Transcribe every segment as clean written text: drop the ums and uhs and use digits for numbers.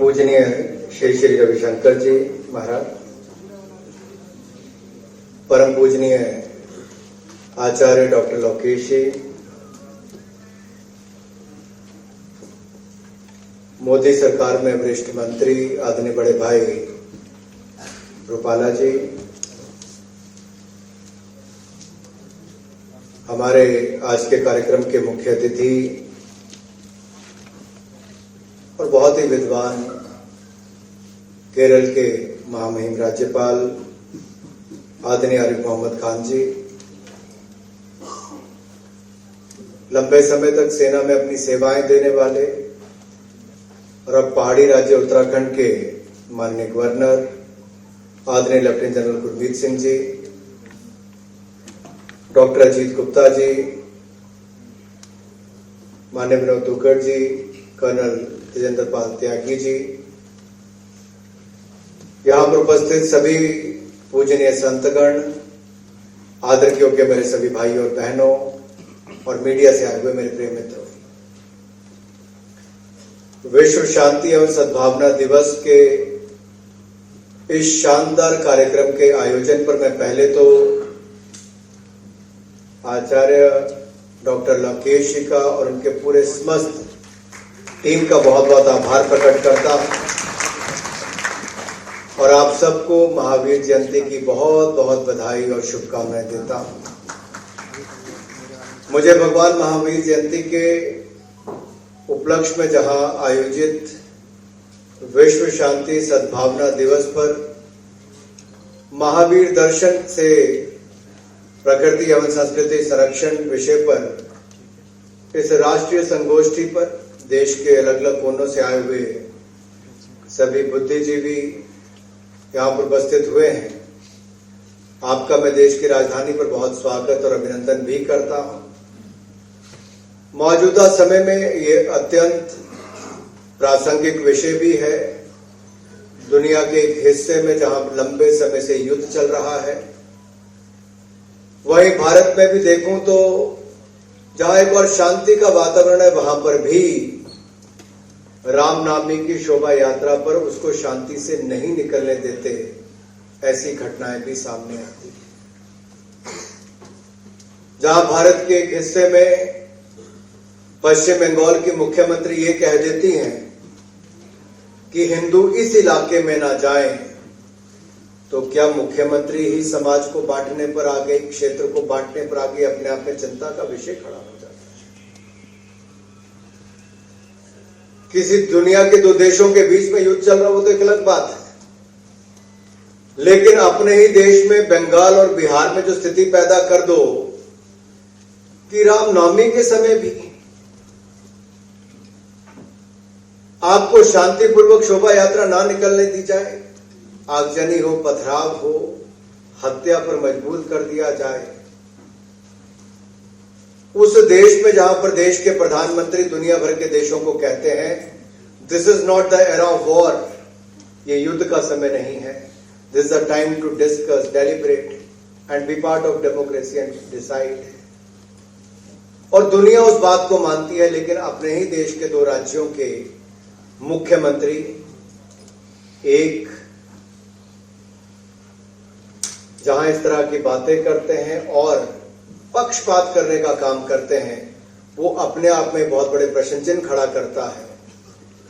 पूजनीय श्री श्री रविशंकर जी महाराज, परम पूजनीय आचार्य डॉक्टर लोकेश जी, मोदी सरकार में वरिष्ठ मंत्री आदरणीय बड़े भाई रूपाला जी, हमारे आज के कार्यक्रम के मुख्य अतिथि और बहुत ही विद्वान केरल के महामहिम राज्यपाल आदरणीय आरिफ मोहम्मद खान जी, लंबे समय तक सेना में अपनी सेवाएं देने वाले और अब पहाड़ी राज्य उत्तराखंड के माननीय गवर्नर आदरणीय lieutenant general Gurmeet Singh ji, doctor Ajit Gupta ji, माननीय विनोद दुग्गड़ जी, कर्नल तेजेंद्र पाल त्यागी जी, यहां पर उपस्थित सभी पूजनीय संतगण, आदर के योग्य मेरे सभी भाई और बहनों और मीडिया से आए हुए मेरे प्रिय मित्रों, विश्व शांति एवं सद्भावना दिवस के इस शानदार कार्यक्रम के आयोजन पर मैं पहले तो आचार्य डॉक्टर लोकेश जी का और उनके पूरे समस्त टीम का बहुत बहुत आभार प्रकट करता हूं और आप सबको महावीर जयंती की बहुत बहुत बधाई और शुभकामनाएं देता हूं। मुझे भगवान महावीर जयंती के उपलक्ष्य में जहां आयोजित विश्व शांति सद्भावना दिवस पर महावीर दर्शन से प्रकृति एवं संस्कृति संरक्षण विषय पर इस राष्ट्रीय संगोष्ठी पर देश के अलग अलग कोनों से आए हुए सभी बुद्धिजीवी यहां पर उपस्थित हुए हैं। आपका मैं देश की राजधानी पर बहुत स्वागत और अभिनंदन भी करता हूं। मौजूदा समय में ये अत्यंत प्रासंगिक विषय भी है। दुनिया के एक हिस्से में जहां लंबे समय से युद्ध चल रहा है, वहीं भारत में भी देखूं तो जहां एक और शांति का वातावरण है, वहां पर भी रामनवमी की शोभा यात्रा पर उसको शांति से नहीं निकलने देते, ऐसी घटनाएं भी सामने आती हैं। जहां भारत के एक हिस्से में पश्चिम बंगाल की मुख्यमंत्री ये कह देती हैं कि हिंदू इस इलाके में ना जाएं, तो क्या मुख्यमंत्री ही समाज को बांटने पर आ गई, क्षेत्र को बांटने पर आ गई, अपने आप में चिंता का विषय खड़ा हो जाता है। किसी दुनिया के दो देशों के बीच में युद्ध चल रहा हो तो एक अलग बात है, लेकिन अपने ही देश में बंगाल और बिहार में जो स्थिति पैदा कर दो कि रामनवमी के समय भी आपको शांतिपूर्वक शोभा यात्रा ना निकलने दी जाए, आगजनी हो, पथराव हो, हत्या पर मजबूर कर दिया जाए, उस देश में जहां पर देश के प्रधानमंत्री दुनिया भर के देशों को कहते हैं this is not the era of war, ये युद्ध का समय नहीं है, this is the time to discuss, deliberate and be part of democracy and decide. और दुनिया उस बात को मानती है, लेकिन अपने ही देश के दो राज्यों के मुख्यमंत्री एक जहां इस तरह की बातें करते हैं और पक्षपात करने का काम करते हैं, वो अपने आप में बहुत बड़े प्रश्न चिन्ह खड़ा करता है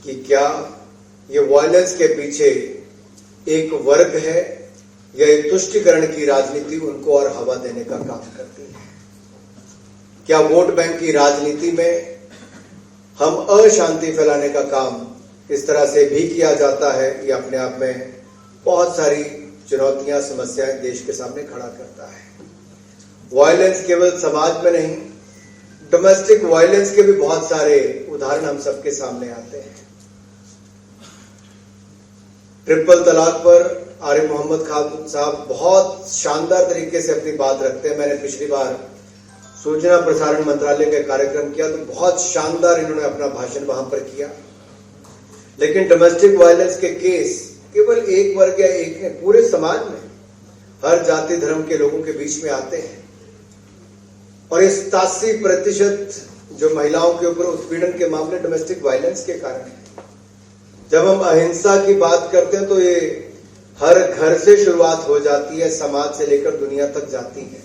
कि क्या ये वायलेंस के पीछे एक वर्ग है या एक तुष्टीकरण की राजनीति उनको और हवा देने का काम करती है। क्या वोट बैंक की राजनीति में हम अशांति फैलाने का काम इस तरह से भी किया जाता है, ये अपने आप में बहुत सारी चुनौतियां, समस्याएं देश के सामने खड़ा करता है। वायलेंस केवल समाज में नहीं, डोमेस्टिक वायलेंस के भी बहुत सारे उदाहरण हम सबके सामने आते हैं। ट्रिपल तलाक पर आरिफ मोहम्मद खान साहब बहुत शानदार तरीके से अपनी बात रखते हैं। मैंने पिछली बार सूचना प्रसारण मंत्रालय का कार्यक्रम किया तो बहुत शानदार इन्होंने अपना भाषण वहां पर किया, लेकिन डोमेस्टिक वायलेंस के केस केवल एक वर्ग या एक ने, पूरे समाज में हर जाति धर्म के लोगों के बीच में आते हैं और इस 87% जो महिलाओं के ऊपर उत्पीड़न के मामले डोमेस्टिक वायलेंस के कारण है। जब हम अहिंसा की बात करते हैं तो ये हर घर से शुरुआत हो जाती है, समाज से लेकर दुनिया तक जाती है।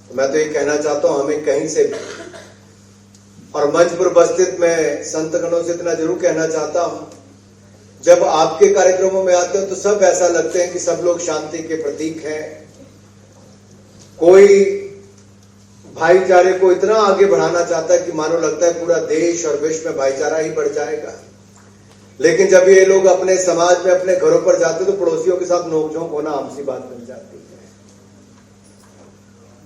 तो मैं तो ये कहना चाहता हूं, हमें कहीं से भी, और मंच पर उपस्थित मैं संत गणों से इतना जरूर कहना चाहता हूं, जब आपके कार्यक्रमों में आते हो तो सब ऐसा लगते हैं कि सब लोग शांति के प्रतीक हैं। कोई भाईचारे को इतना आगे बढ़ाना चाहता है कि मानो लगता है पूरा देश और विश्व में भाईचारा ही बढ़ जाएगा। लेकिन जब ये लोग अपने समाज में, अपने घरों पर जाते तो पड़ोसियों के साथ नोकझोंक होना आम सी बात बन जाती है।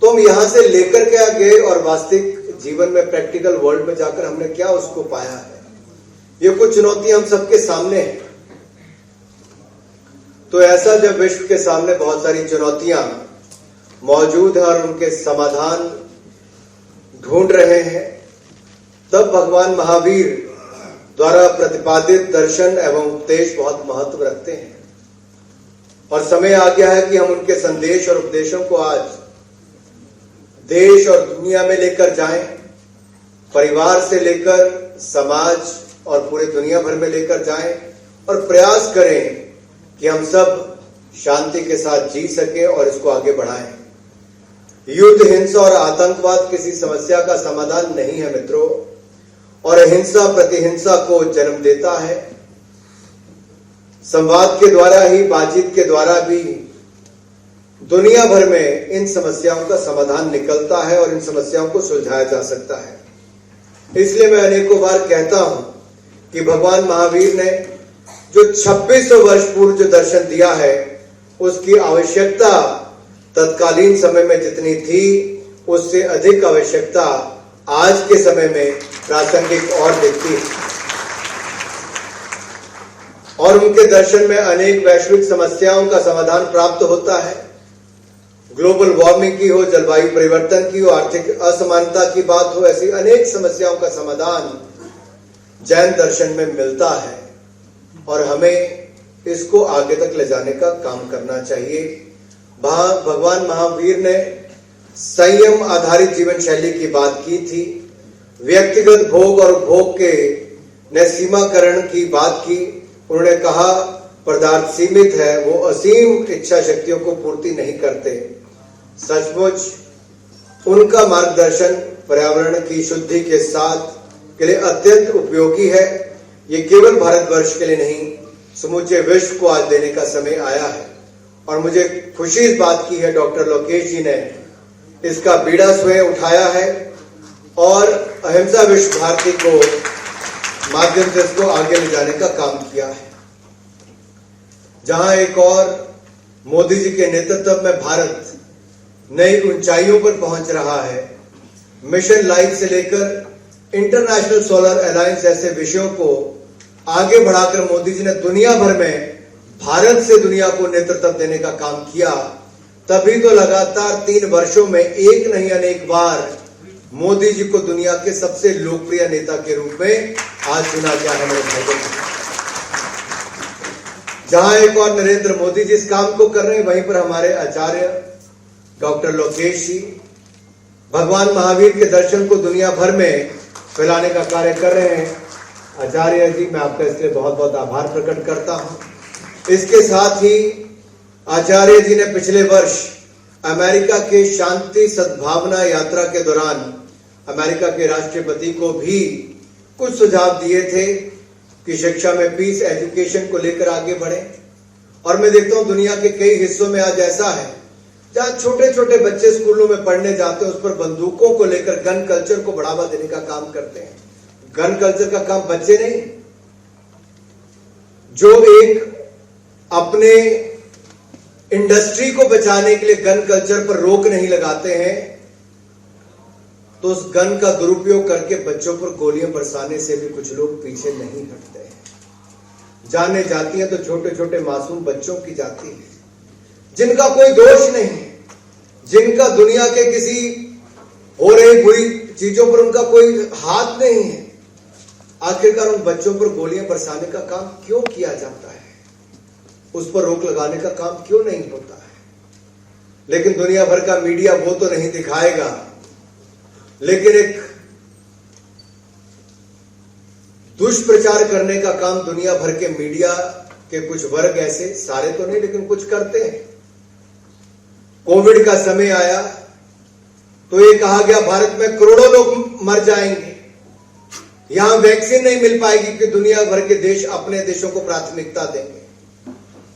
तो हम यहां से लेकर क्या गए और वास्तविक जीवन में, प्रैक्टिकल वर्ल्ड में जाकर हमने क्या उसको पाया है, ये कुछ चुनौतियां हम सबके सामने हैं। तो ऐसा जब विश्व के सामने बहुत सारी चुनौतियां मौजूद है और उनके समाधान ढूंढ रहे हैं, तब भगवान महावीर द्वारा प्रतिपादित दर्शन एवं उपदेश बहुत महत्व रखते हैं। और समय आ गया है कि हम उनके संदेश और उपदेशों को आज देश और दुनिया में लेकर जाएं, परिवार से लेकर समाज और पूरे दुनिया भर में लेकर जाएं, और प्रयास करें कि हम सब शांति के साथ जी सकें और इसको आगे बढ़ाएं। युद्ध, हिंसा और आतंकवाद किसी समस्या का समाधान नहीं है मित्रों, और हिंसा प्रतिहिंसा को जन्म देता है। संवाद के द्वारा ही, बातचीत के द्वारा भी दुनिया भर में इन समस्याओं का समाधान निकलता है और इन समस्याओं को सुलझाया जा सकता है। इसलिए मैं अनेकों बार कहता हूं कि भगवान महावीर ने जो 2600 वर्ष पूर्व जो दर्शन दिया है, उसकी आवश्यकता तत्कालीन समय में जितनी थी, उससे अधिक आवश्यकता आज के समय में प्रासंगिक और दिखती है। और उनके दर्शन में अनेक वैश्विक समस्याओं का समाधान प्राप्त होता है। ग्लोबल वार्मिंग की हो, जलवायु परिवर्तन की हो, आर्थिक असमानता की बात हो, ऐसी अनेक समस्याओं का समाधान जैन दर्शन में मिलता है और हमें इसको आगे तक ले जाने का काम करना चाहिए। भगवान महावीर ने संयम आधारित जीवन शैली की बात की थी, व्यक्तिगत भोग और उपभोग के ने सीमाकरण की बात की। उन्होंने कहा पदार्थ सीमित है, वो असीम इच्छा शक्तियों को पूर्ति नहीं करते। सचमुच उनका मार्गदर्शन पर्यावरण की शुद्धि के साथ के लिए अत्यंत उपयोगी है। ये केवल भारतवर्ष के लिए नहीं, समूचे विश्व को आज देने का समय आया है। और मुझे खुशी इस बात की है, डॉक्टर लोकेश जी ने इसका बीड़ा स्वयं उठाया है और अहिंसा विश्व भारती को माध्यम से इसको आगे ले जाने का काम किया है। जहां एक और मोदी जी के नेतृत्व में भारत नई ऊंचाइयों पर पहुंच रहा है, मिशन लाइफ से लेकर इंटरनेशनल सोलर अलायंस जैसे विषयों को आगे बढ़ाकर मोदी जी ने दुनिया भर में भारत से दुनिया को नेतृत्व देने का काम किया। तभी तो लगातार 3 वर्षों में एक नहीं अनेक बार मोदी जी को दुनिया के सबसे लोकप्रिय नेता के रूप में आज चुना गया है हमारे भाइयों। जहां एक और नरेंद्र मोदी जी इस काम को कर रहे हैं, वहीं पर हमारे आचार्य डॉक्टर लोकेश जी भगवान महावीर के दर्शन को दुनिया भर में फैलाने का कार्य कर रहे हैं। आचार्य जी, मैं आपका इसलिए बहुत बहुत आभार प्रकट करता हूं। इसके साथ ही आचार्य जी ने पिछले वर्ष अमेरिका के शांति सद्भावना यात्रा के दौरान अमेरिका के राष्ट्रपति को भी कुछ सुझाव दिए थे कि शिक्षा में पीस एजुकेशन को लेकर आगे बढ़े। और मैं देखता हूं दुनिया के कई हिस्सों में आज ऐसा है जहां छोटे छोटे बच्चे स्कूलों में पढ़ने जाते हैं, उस पर बंदूकों को लेकर गन कल्चर को बढ़ावा देने का काम करते हैं। गन कल्चर का काम बच्चे नहीं, जो एक अपने इंडस्ट्री को बचाने के लिए गन कल्चर पर रोक नहीं लगाते हैं, तो उस गन का दुरुपयोग करके बच्चों पर गोलियां बरसाने से भी कुछ लोग पीछे नहीं हटते हैं। जाने जाती हैं तो छोटे छोटे मासूम बच्चों की जाती है, जिनका कोई दोष नहीं है, जिनका दुनिया के किसी हो रही बुरी चीजों पर उनका कोई हाथ नहीं है। आखिरकार उन बच्चों पर गोलियां बरसाने का काम क्यों किया जाता है? उस पर रोक लगाने का काम क्यों नहीं होता है? लेकिन दुनिया भर का मीडिया वो तो नहीं दिखाएगा, लेकिन एक दुष्प्रचार करने का काम दुनिया भर के मीडिया के कुछ वर्ग, ऐसे सारे तो नहीं लेकिन कुछ करते हैं। कोविड का समय आया तो ये कहा गया भारत में करोड़ों लोग मर जाएंगे, यहां वैक्सीन नहीं मिल पाएगी कि दुनिया भर के देश अपने देशों को प्राथमिकता देंगे।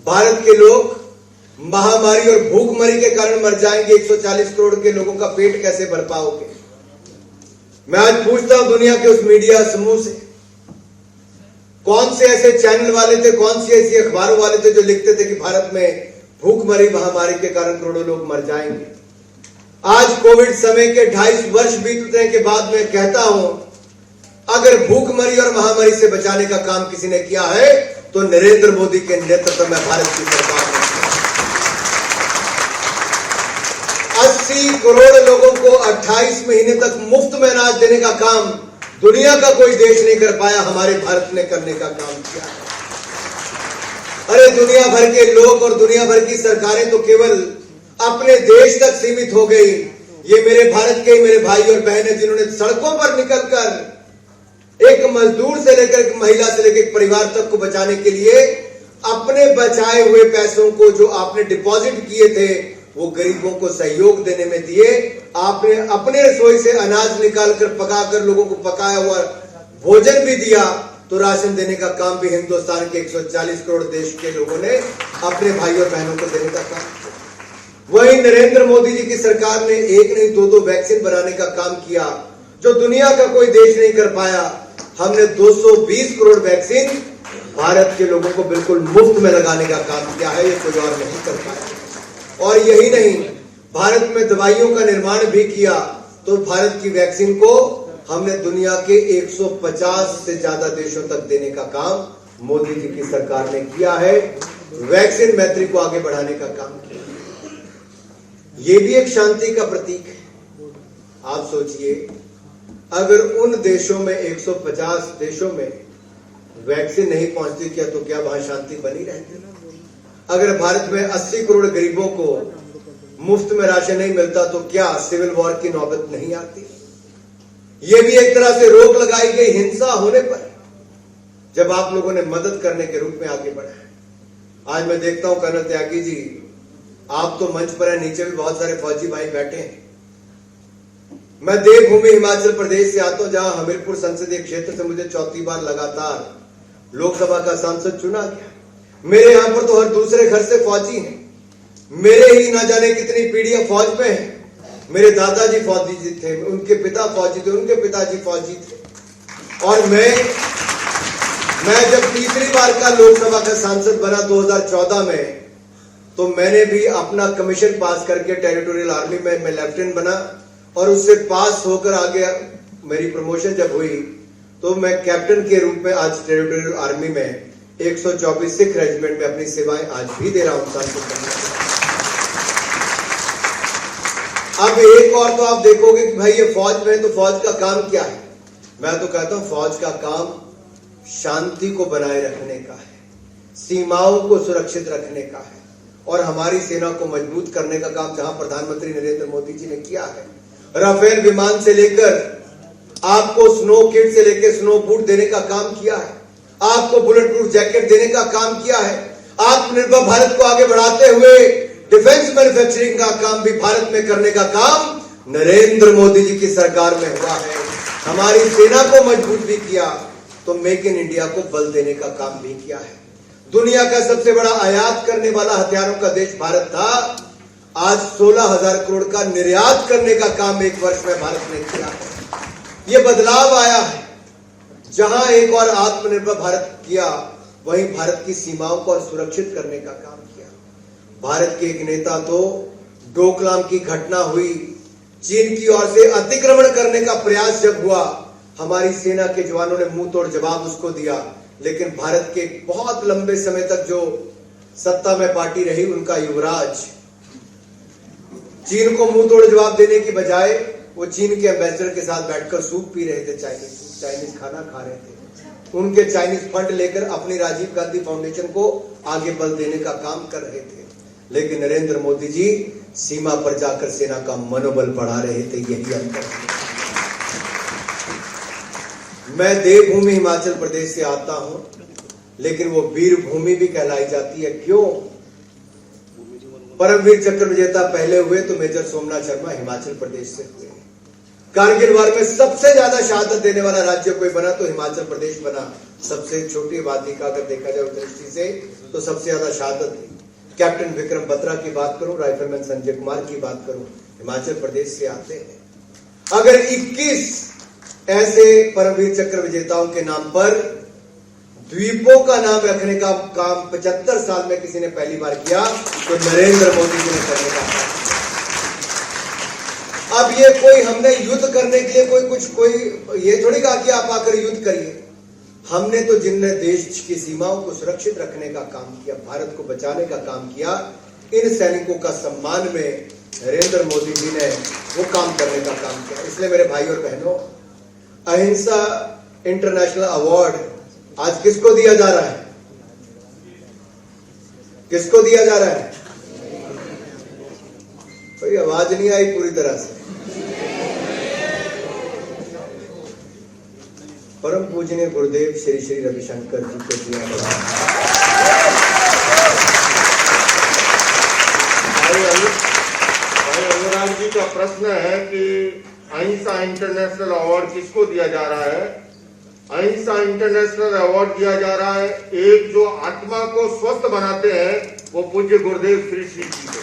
भारत के लोग महामारी और भूखमरी के कारण मर जाएंगे, 140 करोड़ के लोगों का पेट कैसे भर पाओगे? मैं आज पूछता हूं दुनिया के उस मीडिया समूह से, कौन से ऐसे चैनल वाले थे, कौन सी ऐसी अखबारों वाले थे जो लिखते थे कि भारत में भूखमरी महामारी के कारण करोड़ों लोग मर जाएंगे? आज कोविड समय के 2.5 वर्ष बीतने के बाद मैं कहता हूं, अगर भूखमरी और महामारी से बचाने का काम किसी ने किया है तो नरेंद्र मोदी के नेतृत्व में भारत की सरकार ने 80 करोड़ लोगों को 28 महीने तक मुफ्त में अनाज देने का काम दुनिया का कोई देश नहीं कर पाया, हमारे भारत ने करने का काम किया है। अरे दुनिया भर के लोग और दुनिया भर की सरकारें तो केवल अपने देश तक सीमित हो गई। ये मेरे भारत के मेरे भाई और बहनें जिन्होंने सड़कों पर निकलकर एक मजदूर से लेकर एक महिला से लेकर एक परिवार तक को बचाने के लिए अपने बचाए हुए पैसों को जो आपने डिपॉजिट किए थे वो गरीबों को सहयोग देने में दिए। आपने अपने रसोई से अनाज निकालकर पकाकर लोगों को पकाया हुआ भोजन भी दिया, तो राशन देने का काम भी हिंदुस्तान के 140 करोड़ देश के लोगों ने अपने भाई और बहनों को देने का काम किया। वहीं नरेंद्र मोदी जी की सरकार ने एक नहीं दो वैक्सीन बनाने का काम किया जो दुनिया का कोई देश नहीं कर पाया। हमने 220 करोड़ वैक्सीन भारत के लोगों को बिल्कुल मुफ्त में लगाने का काम किया है, ये कोई और नहीं कर पाया। और यही नहीं, भारत में दवाइयों का निर्माण भी किया, तो भारत की वैक्सीन को हमने दुनिया के 150 से ज्यादा देशों तक देने का काम मोदी जी की सरकार ने किया है। वैक्सीन मैत्री को आगे बढ़ाने का काम किया। ये भी एक शांति का प्रतीक है। आप सोचिए, अगर उन देशों में 150 देशों में वैक्सीन नहीं पहुंचती क्या, तो क्या वहां शांति बनी रहती? अगर भारत में 80 करोड़ गरीबों को मुफ्त में राशन नहीं मिलता तो क्या सिविल वॉर की नौबत नहीं आती? यह भी एक तरह से रोक लगाई गई हिंसा होने पर, जब आप लोगों ने मदद करने के रूप में आगे बढ़ा। आज मैं देखता हूं कर्नल त्यागी जी, आप तो मंच पर है, नीचे भी बहुत सारे फौजी भाई बैठे हैं। मैं देवभूमि हिमाचल प्रदेश से आता हूं, जहां हमीरपुर संसदीय क्षेत्र से मुझे 4थी बार लगातार लोकसभा का सांसद चुना गया। मेरे यहां पर तो हर दूसरे घर से फौजी हैं। मेरे ही ना जाने कितनी पीढ़ियां फौज में हैं। मेरे दादाजी फौजी जी थे, उनके पिता फौजी थे, उनके पिताजी फौजी थे। और मैं जब तीसरी बार का लोकसभा का सांसद बना 2014 में, तो मैंने भी अपना कमीशन पास करके टेरिटोरियल आर्मी में मैं लेफ्टिनेंट बना, और उससे पास होकर आगे मेरी प्रमोशन जब हुई तो मैं कैप्टन के रूप में आज टेरिटोरियल आर्मी में 124 सिख रेजिमेंट में अपनी सेवाएं आज भी दे रहा हूं। अब एक और तो आप देखोगे कि भाई ये फौज में है तो फौज का काम क्या है? मैं तो कहता हूं फौज का काम शांति को बनाए रखने का है, सीमाओं को सुरक्षित रखने का है, और हमारी सेना को मजबूत करने का काम जहां प्रधानमंत्री नरेंद्र मोदी जी ने किया है। राफेल विमान से लेकर आपको स्नो किट से लेकर स्नो बूट देने का काम किया है, आपको बुलेट प्रूफ जैकेट देने का काम किया है। आत्मनिर्भर भारत को आगे बढ़ाते हुए डिफेंस मैन्युफैक्चरिंग का काम भी भारत में करने का काम नरेंद्र मोदी जी की सरकार में हुआ है। हमारी सेना को मजबूत भी किया, तो मेक इन इंडिया को बल देने का काम भी किया है। दुनिया का सबसे बड़ा आयात करने वाला हथियारों का देश भारत था, आज 16,000 करोड़ का निर्यात करने का काम एक वर्ष में भारत ने किया है। यह बदलाव आया है। जहां एक और आत्मनिर्भर भारत किया, वहीं भारत की सीमाओं को सुरक्षित करने का काम किया। भारत के एक नेता तो डोकलाम की घटना हुई, चीन की ओर से अतिक्रमण करने का प्रयास जब हुआ, हमारी सेना के जवानों ने मुंह तोड़ जवाब उसको दिया। लेकिन भारत के बहुत लंबे समय तक जो सत्ता में पार्टी रही, उनका युवराज चीन को मुंह तोड़ जवाब देने की बजाय वो चीन के एम्बेसडर के साथ बैठकर सूप पी रहे थे, चाइनीज खाना खा रहे थे। उनके चाइनीज फंड लेकर अपनी राजीव गांधी फाउंडेशन को आगे बल देने का काम कर रहे थे। लेकिन नरेंद्र मोदी जी सीमा पर जाकर सेना का मनोबल बढ़ा रहे थे। यही अंतर है। मैं देवभूमि हिमाचल प्रदेश से आता हूं, लेकिन वो वीर भूमि भी कहलाई जाती है। क्यों? परमवीर चक्र विजेता पहले हुए तो मेजर सोमनाथ शर्मा हिमाचल प्रदेश से हुए। कारगिल वार में सबसे ज्यादा शहादत देने वाला राज्य कोई बना तो हिमाचल प्रदेश बना। सबसे छोटी आबादी का अगर देखा जाए दृष्टि से तो सबसे ज्यादा शहादत थी। कैप्टन विक्रम बत्रा की बात करूं, राइफलमैन संजय कुमार की बात करूं, हिमाचल प्रदेश से आते हैं। अगर 21 ऐसे परमवीर चक्र विजेताओं के नाम पर द्वीपों का नाम रखने का काम 75 साल में किसी ने पहली बार किया तो नरेंद्र मोदी जी ने करने का काम। अब ये कोई हमने युद्ध करने के लिए कोई ये थोड़ी कहा कि आप आकर युद्ध करिए। हमने तो जिनने देश की सीमाओं को सुरक्षित रखने का काम किया, भारत को बचाने का काम किया, इन सैनिकों का सम्मान में नरेंद्र मोदी जी ने वो काम करने का काम किया। इसलिए मेरे भाई और बहनों, अहिंसा इंटरनेशनल अवार्ड आज किसको दिया जा रहा है? किसको दिया जा रहा है? कोई आवाज नहीं आई पूरी तरह से। परम पूजनीय गुरुदेव श्री श्री रविशंकर जी को दिया गया। भाई अनुराग जी का प्रश्न है कि अहिंसा इंटरनेशनल अवार्ड किसको दिया जा रहा है? अहिंसा इंटरनेशनल अवार्ड दिया जा रहा है एक जो आत्मा को स्वस्थ बनाते हैं वो पूज्य गुरुदेव श्री श्री जी को।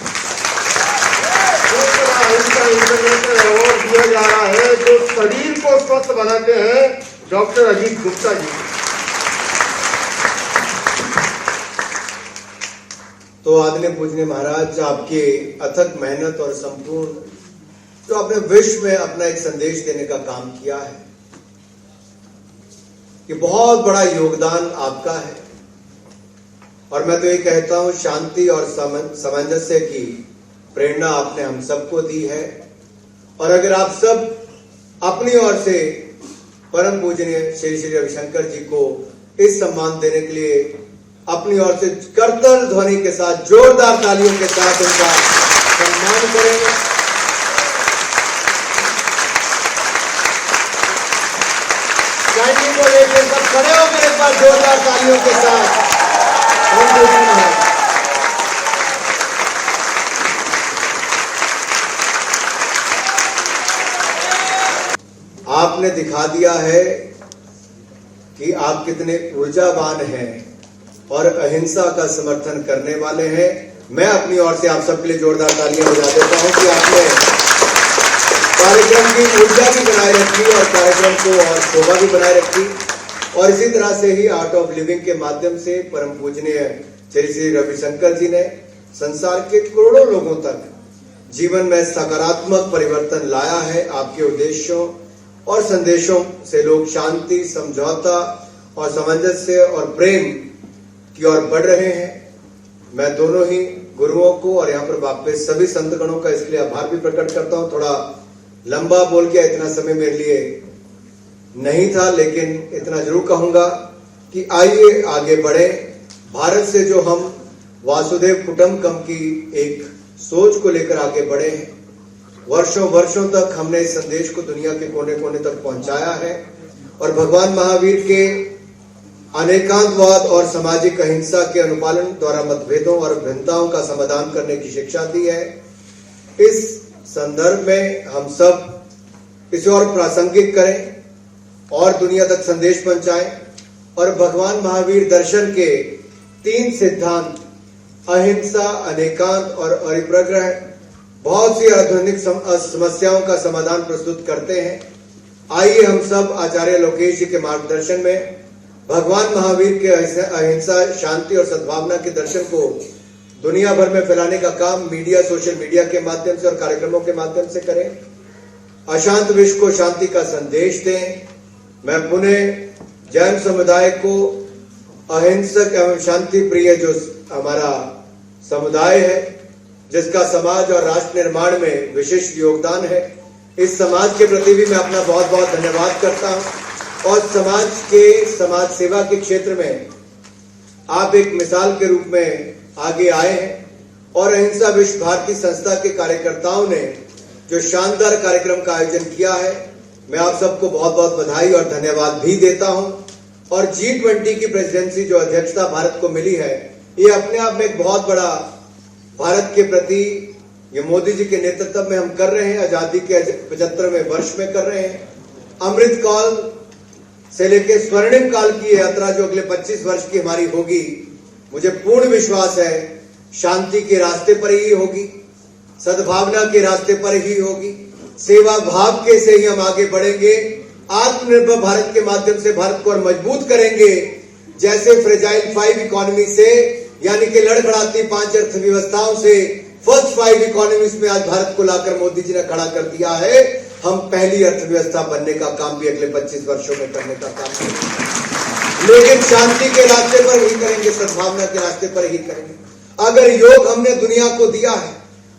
दूसरा अहिंसा इंटरनेशनल अवार्ड दिया जा रहा है जो शरीर को स्वस्थ बनाते हैं डॉक्टर अजीत गुप्ता जी। तो आदरणीय पूजनीय महाराज, आपके अथक मेहनत और संपूर्ण जो आपने विश्व में अपना एक संदेश देने का काम किया है, ये बहुत बड़ा योगदान आपका है। और मैं तो ये कहता हूं, शांति और सामंजस्य की प्रेरणा आपने हम सबको दी है। और अगर आप सब अपनी ओर से परम पूजनीय श्री श्री रविशंकर जी को इस सम्मान देने के लिए अपनी ओर से करतल ध्वनि के साथ, जोरदार तालियों के साथ उनका सम्मान करेंगे। को लेकर सब खड़े होकर एक बार जोरदार तालियों के साथ आपने दिखा दिया है कि आप कितने ऊर्जावान हैं और अहिंसा का समर्थन करने वाले हैं। मैं अपनी ओर से आप सबके लिए जोरदार तालियां बजा देता हूं कि आपने कार्यक्रम की ऊर्जा भी बनाए रखी और कार्यक्रम को और शोभा भी बनाए रखी। और इसी तरह से ही आर्ट ऑफ लिविंग के माध्यम से परम पूजनीय श्री श्री रविशंकर जी ने संसार के करोड़ों लोगों तक जीवन में सकारात्मक परिवर्तन लाया है। आपके उद्देश्यों और संदेशों से लोग शांति, समझौता और सामंजस्य और प्रेम की ओर बढ़ रहे हैं। मैं दोनों ही गुरुओं को और यहाँ पर वापस सभी संतगणों का इसलिए आभार भी प्रकट करता हूँ। थोड़ा लंबा बोल के इतना समय मेरे लिए नहीं था, लेकिन इतना जरूर कहूंगा कि आइए आगे बढ़े। भारत से जो हम वासुदेव कुटुंबकम की एक सोच को लेकर आगे बढ़े हैं, वर्षों वर्षों तक हमने इस संदेश को दुनिया के कोने कोने तक पहुंचाया है और भगवान महावीर के अनेकांतवाद और सामाजिक अहिंसा के अनुपालन द्वारा मतभेदों और भिन्नताओं का समाधान करने की शिक्षा दी है। इस संदर्भ में हम सब इसे और प्रासंगिक करें और दुनिया तक संदेश पहुंचाएं और भगवान महावीर दर्शन के 3 सिद्धांत अहिंसा, अनेकांत और अपरिग्रह बहुत सी आधुनिक समस्याओं का समाधान प्रस्तुत करते हैं। आइए हम सब आचार्य लोकेश जी के मार्गदर्शन में भगवान महावीर के अहिंसा, शांति और सद्भावना के दर्शन को दुनिया भर में फैलाने का काम मीडिया, सोशल मीडिया के माध्यम से और कार्यक्रमों के माध्यम से करें। अशांत विश्व को शांति का संदेश दें। मैं पुनः जैन समुदाय को अहिंसक एवं शांति प्रिय जो हमारा समुदाय है, जिसका समाज और राष्ट्र निर्माण में विशिष्ट योगदान है, इस समाज के प्रति भी मैं अपना बहुत बहुत धन्यवाद करता हूं। और समाज सेवा के क्षेत्र में आप एक मिसाल के रूप में आगे आए हैं और अहिंसा विश्व भारती संस्था के कार्यकर्ताओं ने जो शानदार कार्यक्रम का आयोजन किया है, मैं आप सबको बहुत बहुत बधाई और धन्यवाद भी देता हूं। और G20 की प्रेसिडेंसी जो अध्यक्षता भारत को मिली है, ये अपने आप में एक बहुत बड़ा भारत के प्रति, ये मोदी जी के नेतृत्व में हम कर रहे हैं, आजादी के 75वें वर्ष में कर रहे हैं। अमृत काल से लेकर स्वर्णिम काल की यात्रा जो अगले 25 वर्ष की हमारी होगी, मुझे पूर्ण विश्वास है शांति के रास्ते पर ही होगी, सद्भावना के रास्ते पर ही होगी, सेवा भाव के से ही हम आगे बढ़ेंगे। आत्मनिर्भर भारत के माध्यम से भारत को और मजबूत करेंगे, जैसे फ्रेजाइल 5 इकोनॉमी से, यानी कि लड़खड़ाती 5 अर्थव्यवस्थाओं से फर्स्ट 5 इकोनॉमीज में आज भारत को लाकर मोदी जी ने खड़ा कर दिया है। हम पहली अर्थव्यवस्था बनने का काम भी अगले 25 वर्षों में करने का काम करेंगे, लेकिन शांति के रास्ते पर ही करेंगे, सद्भावना के रास्ते पर ही करेंगे। अगर योग हमने दुनिया को दिया है,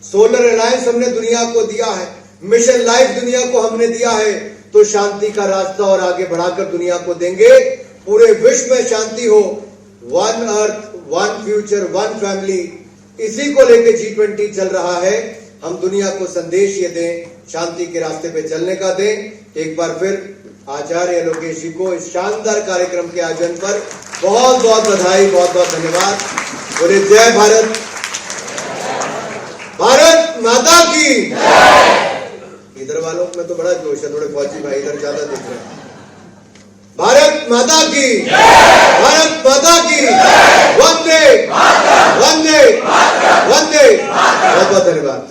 सोलर अलायंस हमने दुनिया को दिया है, मिशन लाइफ दुनिया को हमने दिया है, तो शांति का रास्ता और आगे बढ़ाकर दुनिया को देंगे। पूरे विश्व में शांति हो, one earth, one future, one family, इसी को लेकर G20 चल रहा है। हम दुनिया को संदेश ये दें, शांति के रास्ते पे चलने का दें। एक बार फिर आचार्य लोकेश जी को इस शानदार कार्यक्रम के आयोजन पर बहुत बहुत बधाई, बहुत बहुत धन्यवाद। बोले जय भारत, भारत माता की। इधर वालों में तो बड़ा जोश है, थोड़े फौजी भाई इधर ज्यादा दिख रहे हैं। भारत माता की, भारत माता की, वंदे वंदे वंदे। बहुत बहुत धन्यवाद।